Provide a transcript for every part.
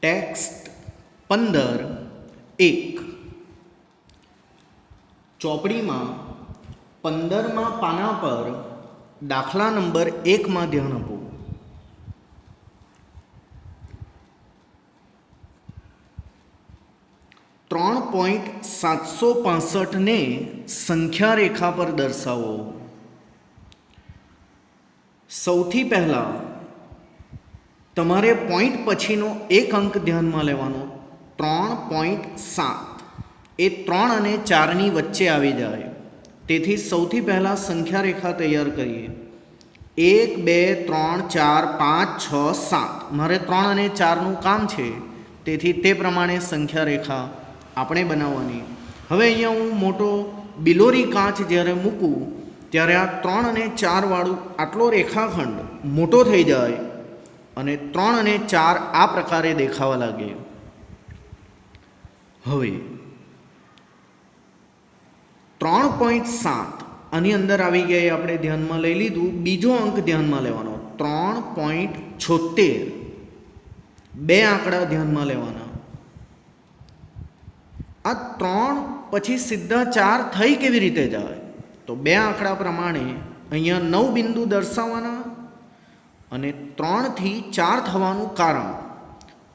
Text 15:1 ચોપડીમાં 15મા પાના પર દાખલા નંબર 1માં ધ્યાન આપો. .765 ને સંખ્યા રેખા પર દર્શાવો. સૌથી પહેલા તમારે પોઈન્ટ પછીનો એક અંક ધ્યાનમાં લેવાનો. 3.7 એ 3 અને 4ની વચ્ચે આવી જાય. તેથી સૌથી પહેલાં સંખ્યા રેખા તૈયાર કરીએ. 1 2 3 4 5 6 7. મારે 3 અને 4નું કામ છે, તેથી તે પ્રમાણે સંખ્યા રેખા આપણે બનાવવાની. હવે અહીંયા હું મોટો બિલોરી કાચ જ્યારે મૂકું ત્યારે આ 3 અને 4 વાળું આટલો રેખાખંડ મોટો થઈ જાય અને 3 અને 4 આ પ્રકારે દેખાવા લાગે. હવે 3.7 આની અંદર આવી ગયા, આપણે ધ્યાનમાં લઈ લીધું. બીજો અંક ધ્યાનમાં લેવાનો 3.76. બે આંકડા ધ્યાનમાં લેવાના. આ 3 પછી સીધા 4 થઈ કેવી રીતે જાય? તો બે આંકડા પ્રમાણે અહીંયા 9 બિંદુ દર્શાવવાના અને 3 થી 4 થવાનું કારણ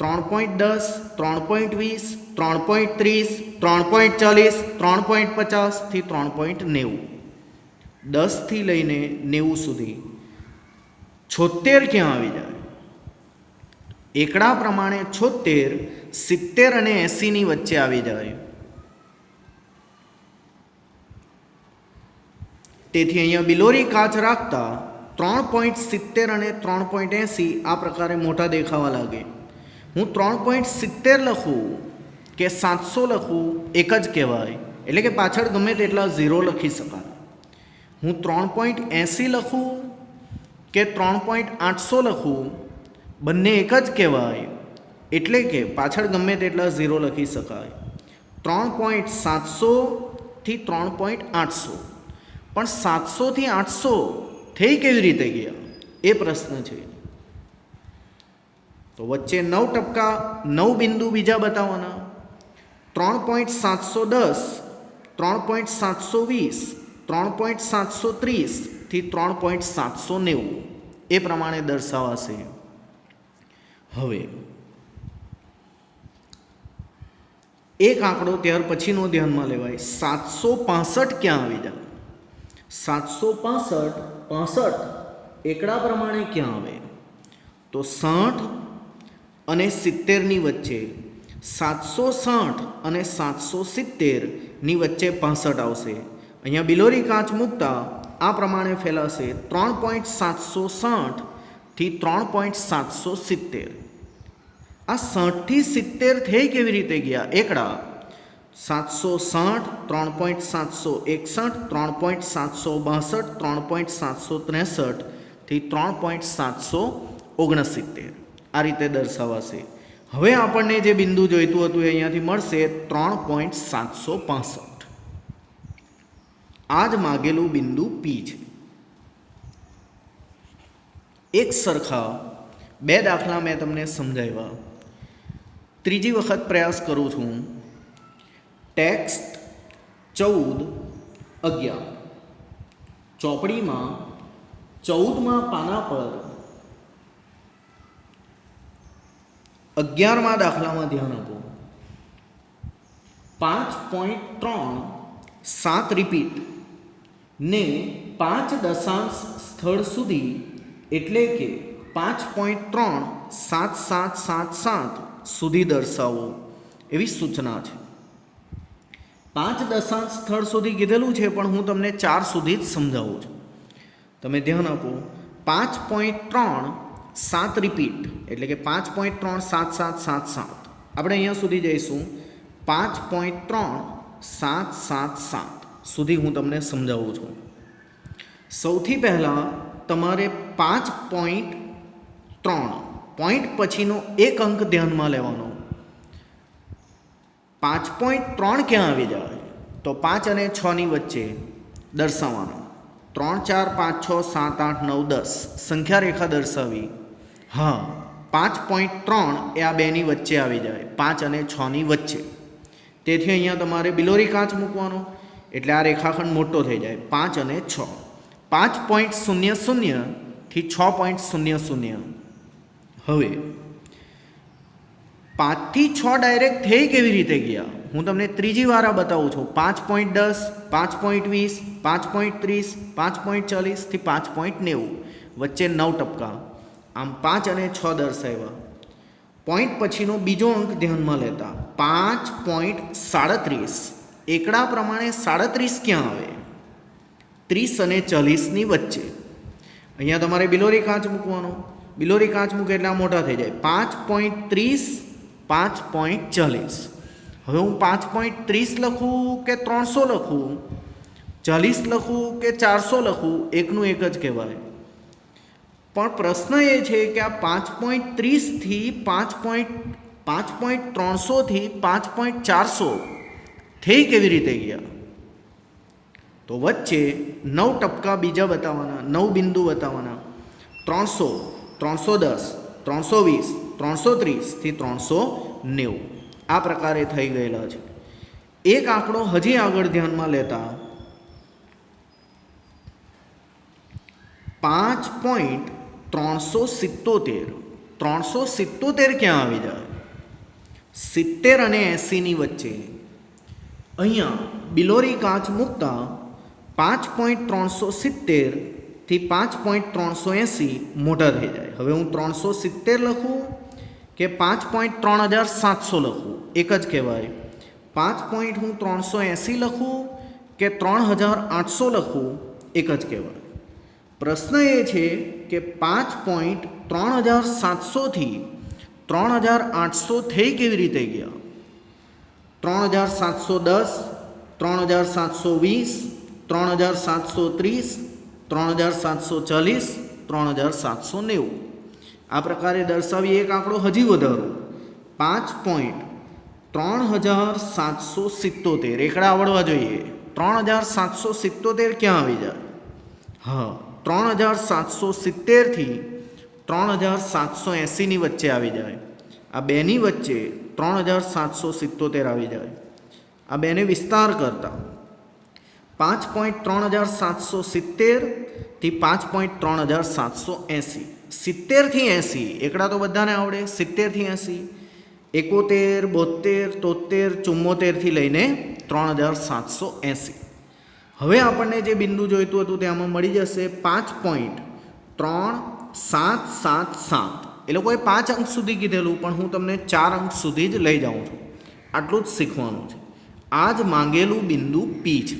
3.10, 3.20, 3.30, 3.40, 3.50 થી 3.90. 10 થી લઈને 90 સુધી 76 ક્યાં આવી જાય? એકડા પ્રમાણે 76, 70 અને 80ની વચ્ચે આવી જાય. તેથી અહીંયા બિલોરી કાચ રાખતા 3.70 અને 3.80 આ પ્રકારે મોટા દેખાવા લાગે. હું 3.70 લખું કે 700 લખું એક જ કહેવાય, એટલે કે પાછળ ગમે તેટલા 0 લખી શકાય. હું 3.80 લખું કે 3.800 લખું બંને એક જ કહેવાય, એટલે કે પાછળ ગમે તેટલા 0 લખી શકાય. 3.700 થી 3.800. પણ 700 થી 800 થઈ કેવી રીતે ગયા એ પ્રશ્ન છે. તો વચ્ચે 9 ટપકા 9 બિંદુ બીજા બતાવવાના. 3.710, 3.720, 3.730 થી 3.790 એ પ્રમાણે દર્શાવાશે. હવે એક આંકડો ત્યાર પછીનો ધ્યાનમાં લેવાય. 765 ક્યાં આવી જાય? 765 એકડા પ્રમાણે ક્યાં આવે? તો 60 અને 70ની વચ્ચે. 760 અને 770ની વચ્ચે 65 આવશે. અહીંયા બિલોરી કાચ મૂકતા આ પ્રમાણે ફેલાશે. 3.760 થી 3.770. આ 60 થી 70 થઈ કેવી રીતે ગયા એકડા? 760, 3.761, 3.762, 3.763 થી 3.769 આ રીતે દર્શાવાશે. હવે આપણને જે બિંદુ જોઈતું હતું એ અહીંયાથી મળશે 3.765. આ જ માગેલું બિંદુ પી છે. એક સરખા બે દાખલા મેં તમને સમજાવ્યા. ત્રીજી વખત પ્રયાસ કરું છું. ટેક્સ્ટ 14:11 ચોપડીમાં 14મા પાના પર 11મા દાખલામાં ધ્યાન આપો. 5.3 7 રિપીટ ને 5 દશાંશ સ્થળ સુધી, એટલે કે 5.37777 સુધી દર્શાવો એવી સૂચના છે. 5 દશાંશ સ્થળ સુધી કીધેલું છે, પણ હું તમને 4 સુધી જ સમજાવું છું. તમે ધ્યાન આપો. 5.3 7 રિપીટ એટલે કે 5.37777. આપણે અહીંયા સુધી જઈશું. 5.377 સુધી હું તમને સમજાવું છું. સૌથી પહેલાં તમારે 5.3 પોઈન્ટ પછીનો એક અંક ધ્યાનમાં લેવાનો. 5.3 ક્યાં આવી જાય? તો 5 અને 6ની વચ્ચે દર્શાવવાનો. 3 4 5 6 7 8 9 10 સંખ્યા રેખા દર્શાવી. હા, 5.3 એ આ બેની વચ્ચે આવી જાય, 5 અને 6ની વચ્ચે. તેથી અહીંયા તમારે બિલોરી કાચ મૂકવાનો, એટલે આ રેખાખંડ મોટો થઈ જાય, 5 અને 6. 5.00 થી 6.00. હવે 5 થી 6 ડાયરેક્ટ થઈ કેવી રીતે ગયા, હું તમને ત્રીજી વાર આ બતાવું છું. 5.10, 5.20, 5.30, 5.40 થી 5.90, વચ્ચે 9 ટપકા. આમ 5 અને 6 દર્શાવ્યા. પોઈન્ટ પછીનો બીજો અંક ધ્યાનમાં લેતા 5.37. એકડા પ્રમાણે 37 ક્યાં આવે? 30 અને 40ની વચ્ચે. અહીંયા તમારે બિલોરી કાચ મૂકવાનો. બિલોરી કાચ મૂકે એટલે આ મોટા થઈ જાય, 5.30, 5.40. હવે હું 5.30 લખું કે 300 લખું, 40 લખું કે 400 લખું, એકનું એક જ કહેવાય. પણ પ્રશ્ન એ છે કે આ 5.30 થી 5.300 થી 5.400 થઈ કેવી રીતે ગયા? તો વચ્ચે 9 ટપકા બીજા બતાવવાના, 9 બિંદુ બતાવવાના. 300, 310, 320, 330 થી 390 આ પ્રકારે થઈ ગયેલા છે. એક આંકડો હજી આગળ ધ્યાનમાં લેતા 5.377. 377 ક્યાં આવી જાય? 70 અને 80ની વચ્ચે. અહીંયા બિલોરી કાચ મૂકતા 5.370 થી 5.380 મોટા થઈ જાય. હવે હું 370 લખું કે 5.3700 લખું, એક જ કહેવાય. 5.380 લખું કે 3800 લખું, એક જ કહેવાય. પ્રશ્ન એ છે કે 5.3700 થી 3800 થઈ કેવી રીતે ગયા? 3710, 3720, 3730, 3740, 3790 આ પ્રકારે દર્શાવી એક આંકડો હજી વધારો 5.3777. એકડા આવડવા જોઈએ. 3777 ક્યાં આવી જાય? હા, 3770 થી 3780ની વચ્ચે આવી જાય. આ બેની વચ્ચે 3777 આવી જાય. આ બેને વિસ્તાર કરતા 5.3770 થી 5.3780. 70 થી 80 એકડા તો બધાને આવડે. 70 થી 80, 71, 72, 73, 74 થી લઈને 3780. હવે આપણને જે બિંદુ જોઈતું હતું તે આમાં મળી જશે 5.3777. એ લોકોએ 5 અંક સુધી કીધેલું, પણ હું તમને 4 અંક સુધી જ લઈ જાઉં છું. આટલું જ શીખવાનું છે. આ જ માંગેલું બિંદુ P છે.